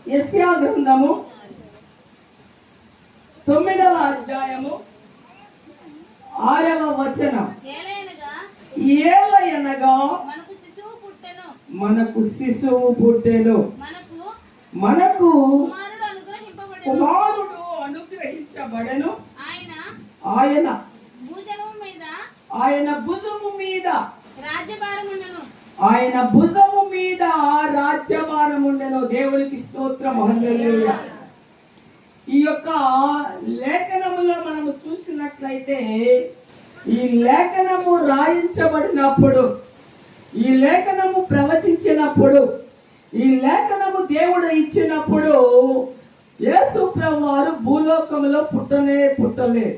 యెషయా గ్రంథము 9వ అధ్యాయము 6వ వచనం. ఏలయనగా మనకు శిశువు పుట్టెను, మనకు కుమారుడు అనుగ్రహించబడెను, ఆయన భుజము మీద రాజ్యభారముండెను. దేవునికి స్తోత్రం, హల్లెలూయా. ఈ యొక్క లేఖనములో మనము చూసినట్లయితే, ఈ లేఖనము రాయించబడినప్పుడు, ఈ లేఖనము ప్రవచించినప్పుడు, ఈ లేఖనము దేవుడు ఇచ్చినప్పుడు యేసు ప్రభువారు భూలోకంలో పుట్టలే.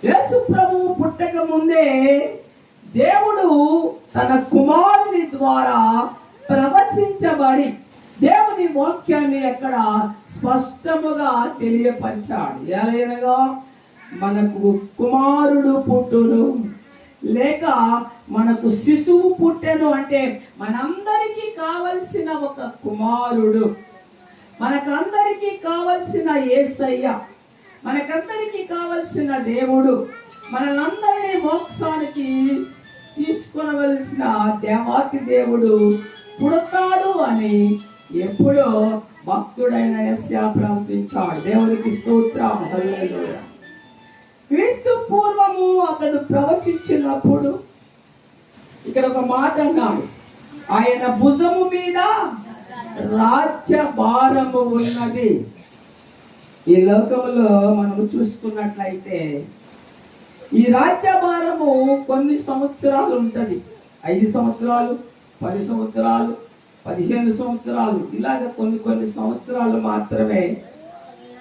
యేసు ప్రభువు పుట్టక ముందే దేవుడు తన కుమారుని ద్వారా ప్రవచించబడి దేవుని వాక్యాన్ని అక్కడ స్పష్టముగా తెలియపరిచాడు. ఎలాగనగా మనకు కుమారుడు పుట్టును, లేక మనకు శిశువు పుట్టెను అంటే మనందరికీ కావలసిన ఒక కుమారుడు, మనకందరికీ కావలసిన యేసయ్య, మనకందరికీ కావలసిన దేవుడు, మనందరినీ మోక్షానికి తీసుకునవలసిన దేవాతి దేవుడు పుడతాడు అని ఎప్పుడో భక్తుడైన యెషయా ప్రవచించాడు. దేవునికి స్తోత్రం, హల్లెలూయా. క్రీస్తు పూర్వము అతడు ప్రవచించినప్పుడు ఇక్కడ ఒక మాట అన్నాడు, ఆయన భుజము మీద రాజ్య భారము ఉన్నది. ఈ లోకంలో మనము చూసుకున్నట్లయితే ఈ రాజ్యభారము కొన్ని సంవత్సరాలు ఉంటది. 5 సంవత్సరాలు, 10 సంవత్సరాలు, 15 సంవత్సరాలు, ఇలాగ కొన్ని సంవత్సరాలు మాత్రమే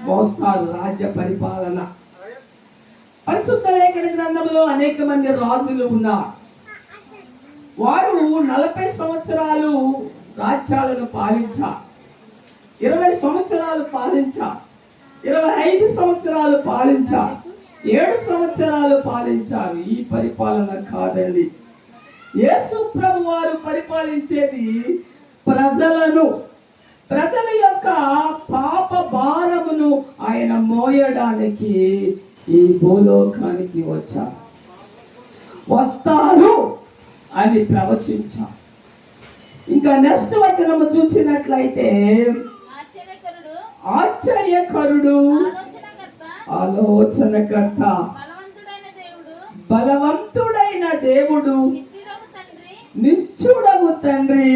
మోస్తారు రాజ్య పరిపాలన. పరిశుద్ధ లేఖన గ్రంథంలో అనేక మంది రాజులు ఉన్నారు. వారు 40 సంవత్సరాలు రాజ్యాలను పాలించారు, 20 సంవత్సరాలు పాలించారు, 25 సంవత్సరాలు పాలించారు, 7 సంవత్సరాలు పాలించారు. ఈ పరిపాలన కాదండి. యేసు ప్రభు వారు పరిపాలించేది ప్రజల యొక్క పాప భారమును ఆయన మోయడానికి ఈ భూలోకానికి వస్తారు అని ప్రవచించారు. ఇంకా నెక్స్ట్ వచనము చూసినట్లయితే, ఆశ్చర్యకరుడు, ఆలోచనకర్త, బలవంతుడైన దేవుడు, నిత్యుడగు తండ్రి,